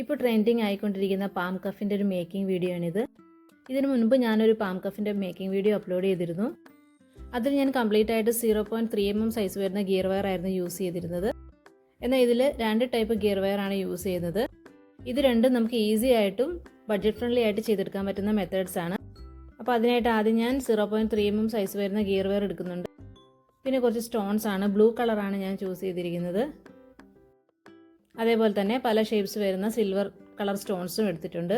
ഇപ്പോൾ trending ആയിക്കൊണ്ടിരിക്കുന്ന palm കഫിൻ്റെ ഒരു making video ആണിത്. ഇതിനു മുൻപ് ഞാനൊരു പാം കഫിൻ്റെ മേക്കിംഗ് വീഡിയോ അപ്ലോഡ് ചെയ്തിരുന്നു. അതിൽ ഞാൻ കംപ്ലീറ്റ് ആയിട്ട് 0.3 mm സൈസ് വരുന്ന ഗിയർ വയർ ആയിരുന്നു യൂസ് ചെയ്തിരുന്നത്. എന്നാൽ ഇതിൽ 2 ടൈപ്പ് ഗിയർ വയർ ആണ് യൂസ് ചെയ്യുന്നത്. ഇത് രണ്ടും നമുക്ക് ഈസി ആയിട്ടും ബഡ്ജറ്റ് ഫ്രണ്ട്ലി ആയിട്ട് ചെയ്തെടുക്കാൻ പറ്റുന്ന മെത്തേഡ്സ് ആണ്. അപ്പോൾ അതിനായിട്ട് ആദ്യം ഞാൻ 0.3 mm സൈസ് വരുന്ന ഗിയർ വയർ എടുക്കുന്നുണ്ട്. പിന്നെ കുറച്ച് സ്റ്റോൺസ് ആണ്, ബ്ലൂ കളറാണ് ഞാൻ ചൂസ് ചെയ്തിരിക്കുന്നത്. അതേപോലെ തന്നെ പല ഷേപ്സ് വരുന്ന സിൽവർ കളർ സ്റ്റോൺസും എടുത്തിട്ടുണ്ട്.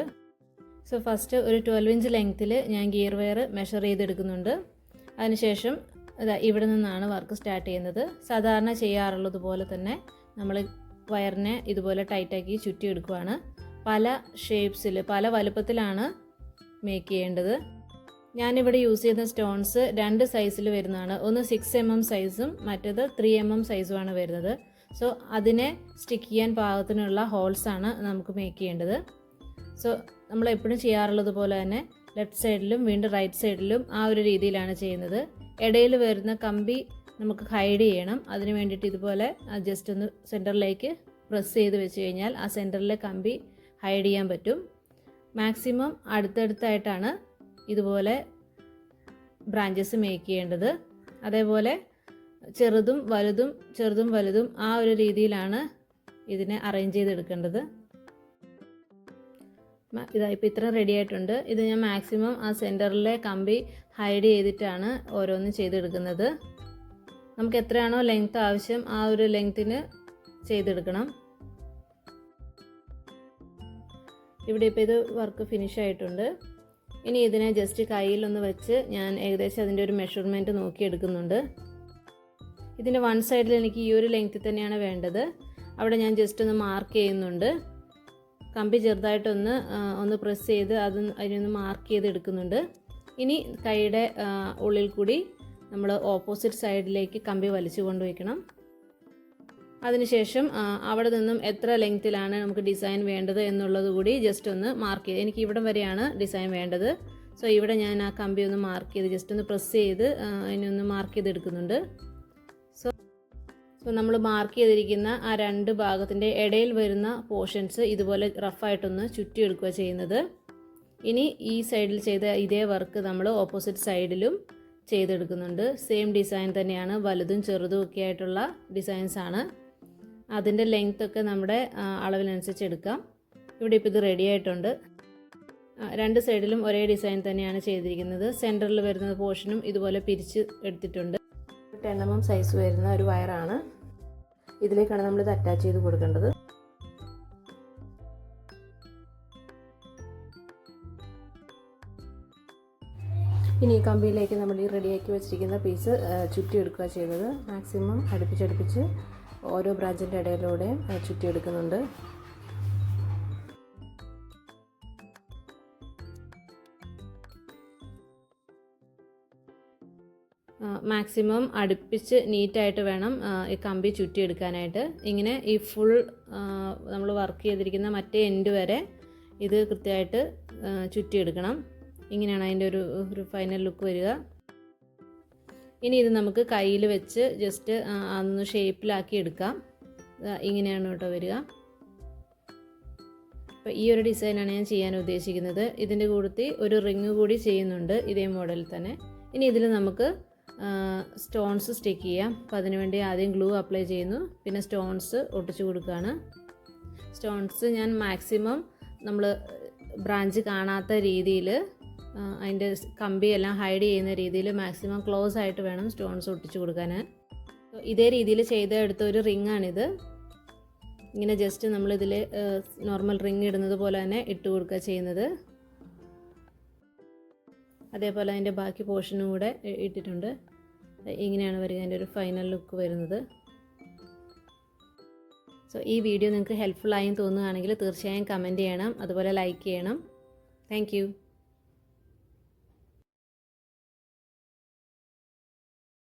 സോ ഫസ്റ്റ് ഒരു 12 ഇഞ്ച് ലെങ്ത്തിൽ ഞാൻ ഗിയർ വയർ മെഷർ ചെയ്തെടുക്കുന്നുണ്ട്. അതിനുശേഷം ഇവിടെ നിന്നാണ് വർക്ക് സ്റ്റാർട്ട് ചെയ്യുന്നത്. സാധാരണ ചെയ്യാറുള്ളത് പോലെ തന്നെ നമ്മൾ വയറിനെ ഇതുപോലെ ടൈറ്റാക്കി ചുറ്റിയെടുക്കുകയാണ്. പല ഷേപ്സിൽ പല വലുപ്പത്തിലാണ് മേക്ക് ചെയ്യേണ്ടത്. ഞാനിവിടെ യൂസ് ചെയ്യുന്ന സ്റ്റോൺസ് 2 സൈസിൽ വരുന്നതാണ്. ഒന്ന് 6 mm സൈസും മറ്റേത് 3 mm സൈസുമാണ് വരുന്നത്. സോ അതിനെ സ്റ്റിക്ക് ചെയ്യാൻ പാകത്തിനുള്ള ഹോൾസാണ് നമുക്ക് മേക്ക് ചെയ്യേണ്ടത്. സോ നമ്മൾ എപ്പോഴും ചെയ്യാറുള്ളത് പോലെ തന്നെ ലെഫ്റ്റ് സൈഡിലും വീണ്ടും റൈറ്റ് സൈഡിലും ആ ഒരു രീതിയിലാണ് ചെയ്യുന്നത്. ഇടയിൽ വരുന്ന കമ്പി നമുക്ക് ഹൈഡ് ചെയ്യണം. അതിന് വേണ്ടിയിട്ട് ഇതുപോലെ ജസ്റ്റ് ഒന്ന് സെൻറ്ററിലേക്ക് പ്രസ് ചെയ്ത് വെച്ച് കഴിഞ്ഞാൽ ആ സെൻറ്ററിലെ കമ്പി ഹൈഡ് ചെയ്യാൻ പറ്റും. മാക്സിമം അടുത്തടുത്തായിട്ടാണ് ഇതുപോലെ ബ്രാഞ്ചസ് മേക്ക് ചെയ്യേണ്ടത്. അതേപോലെ ചെറുതും വലുതും ആ ഒരു രീതിയിലാണ് ഇതിനെ അറേഞ്ച് ചെയ്തെടുക്കേണ്ടത്. ഇപ്പോൾ ഇത്ര റെഡി ആയിട്ടുണ്ട്. ഇത് ഞാൻ മാക്സിമം ആ സെൻറ്ററിലെ കമ്പി ഹൈഡ് ചെയ്തിട്ടാണ് ഓരോന്നും ചെയ്തെടുക്കുന്നത്. നമുക്ക് എത്രയാണോ ലെങ്ത് ആവശ്യം ആ ഒരു ലെങ്ത്തിന് ചെയ്തെടുക്കണം. ഇവിടെ ഇപ്പോൾ ഇത് വർക്ക് ഫിനിഷ് ആയിട്ടുണ്ട്. ഇനി ഇതിനെ ജസ്റ്റ് കയ്യിലൊന്ന് വെച്ച് ഞാൻ ഏകദേശം അതിൻ്റെ ഒരു മെഷർമെൻറ്റ് നോക്കിയെടുക്കുന്നുണ്ട്. ഇതിൻ്റെ വൺ സൈഡിൽ എനിക്ക് ഈ ഒരു ലെങ്ത്തിൽ തന്നെയാണ് വേണ്ടത്. അവിടെ ഞാൻ ജസ്റ്റ് ഒന്ന് മാർക്ക് ചെയ്യുന്നുണ്ട്. കമ്പി ചെറുതായിട്ടൊന്ന് പ്രസ് ചെയ്ത് അതിനൊന്ന് മാർക്ക് ചെയ്ത് എടുക്കുന്നുണ്ട്. ഇനി കൈയുടെ ഉള്ളിൽ കൂടി നമ്മൾ ഓപ്പോസിറ്റ് സൈഡിലേക്ക് കമ്പി വലിച്ചു കൊണ്ടുവയ്ക്കണം. അതിനുശേഷം അവിടെ നിന്നും എത്ര ലെങ്ത്തിലാണ് നമുക്ക് ഡിസൈൻ വേണ്ടത് എന്നുള്ളത് കൂടി ജസ്റ്റ് ഒന്ന് മാർക്ക് ചെയ്ത്, എനിക്ക് ഇവിടം വരെയാണ് ഡിസൈൻ വേണ്ടത്. സോ ഇവിടെ ഞാൻ ആ കമ്പി ഒന്ന് മാർക്ക് ചെയ്ത് ജസ്റ്റ് ഒന്ന് പ്രസ് ചെയ്ത് അതിനൊന്ന് മാർക്ക് ചെയ്തെടുക്കുന്നുണ്ട്. സോ നമ്മൾ മാർക്ക് ചെയ്തിരിക്കുന്ന ആ 2 ഭാഗത്തിൻ്റെ ഇടയിൽ വരുന്ന പോർഷൻസ് ഇതുപോലെ റഫായിട്ടൊന്ന് ചുറ്റിയെടുക്കുക ചെയ്യുന്നത്. ഇനി ഈ സൈഡിൽ ചെയ്ത ഇതേ വർക്ക് നമ്മൾ ഓപ്പോസിറ്റ് സൈഡിലും ചെയ്തെടുക്കുന്നുണ്ട്. സെയിം ഡിസൈൻ തന്നെയാണ്, വലുതും ചെറുതും ഒക്കെ ആയിട്ടുള്ള ഡിസൈൻസ് ആണ്. അതിൻ്റെ ലെങ്ത് ഒക്കെ നമ്മുടെ അളവിനനുസരിച്ച് എടുക്കാം. ഇവിടെ ഇപ്പോൾ ഇത് റെഡി ആയിട്ടുണ്ട്. 2 സൈഡിലും ഒരേ ഡിസൈൻ തന്നെയാണ് ചെയ്തിരിക്കുന്നത്. സെൻറ്ററിൽ വരുന്ന പോർഷനും ഇതുപോലെ പിരിച്ച് എടുത്തിട്ടുണ്ട്. 10 mm സൈസ് വരുന്ന ഒരു വയറാണ്. ഇതിലേക്കാണ് നമ്മളിത് അറ്റാച്ച് ചെയ്ത് കൊടുക്കേണ്ടത്. ഇനി ഈ കമ്പിയിലേക്ക് നമ്മൾ ഈ റെഡിയാക്കി വെച്ചിരിക്കുന്ന പീസ് ചുറ്റിയെടുക്കുക ചെയ്യുന്നത്. മാക്സിമം അടുപ്പിച്ചടുപ്പിച്ച് ഓരോ ബ്രാഞ്ചിൻ്റെ ഇടയിലൂടെയും ചുറ്റിയെടുക്കുന്നുണ്ട്. മാക്സിമം അടുപ്പിച്ച് നീറ്റായിട്ട് വേണം ഈ കമ്പി ചുറ്റിയെടുക്കാനായിട്ട്. ഇങ്ങനെ ഈ ഫുൾ നമ്മൾ വർക്ക് ചെയ്തിരിക്കുന്ന മറ്റേ എൻഡ് വരെ ഇത് കൃത്യമായിട്ട് ചുറ്റിയെടുക്കണം. ഇങ്ങനെയാണ് അതിൻ്റെ ഒരു ഫൈനൽ ലുക്ക് വരിക. ഇനി ഇത് നമുക്ക് കയ്യിൽ വെച്ച് ജസ്റ്റ് അതൊന്ന് ഷേപ്പിലാക്കി എടുക്കാം. ഇങ്ങനെയാണ് കേട്ടോ വരിക. അപ്പോൾ ഈ ഒരു ഡിസൈനാണ് ഞാൻ ചെയ്യാൻ ഉദ്ദേശിക്കുന്നത്. ഇതിൻ്റെ കൂട്ടത്തിൽ ഒരു റിങ് കൂടി ചെയ്യുന്നുണ്ട് ഇതേ മോഡലിൽ തന്നെ. ഇനി ഇതിൽ നമുക്ക് സ്റ്റോൺസ് സ്റ്റിക്ക് ചെയ്യാം. അപ്പോൾ അതിനുവേണ്ടി ആദ്യം ഗ്ലൂ അപ്ലൈ ചെയ്യുന്നു, പിന്നെ സ്റ്റോൺസ് ഒട്ടിച്ചു കൊടുക്കുകയാണ്. സ്റ്റോൺസ് ഞാൻ മാക്സിമം നമ്മൾ ബ്രാഞ്ച് കാണാത്ത രീതിയിൽ അതിൻ്റെ കമ്പിയെല്ലാം ഹൈഡ് ചെയ്യുന്ന രീതിയിൽ മാക്സിമം ക്ലോസ് ആയിട്ട് വേണം സ്റ്റോൺസ് ഒട്ടിച്ചു കൊടുക്കാൻ. ഇതേ രീതിയിൽ ചെയ്തെടുത്ത ഒരു റിങ് ആണിത്. ഇങ്ങനെ ജസ്റ്റ് നമ്മളിതിൽ നോർമൽ റിങ് ഇടുന്നത് പോലെ തന്നെ ഇട്ട് കൊടുക്കുക ചെയ്യുന്നത്. അതേപോലെ അതിൻ്റെ ബാക്കി പോർഷനും കൂടെ ഇട്ടിട്ടുണ്ട്. ഇങ്ങനെയാണ് വരിക അതിൻ്റെ ഒരു ഫൈനൽ ലുക്ക് വരുന്നത്. സോ ഈ വീഡിയോ നിങ്ങൾക്ക് ഹെൽപ്ഫുൾ ആയി തോന്നുകയാണെങ്കിൽ തീർച്ചയായും കമൻറ്റ് ചെയ്യണം, അതുപോലെ ലൈക്ക് ചെയ്യണം. Thank you.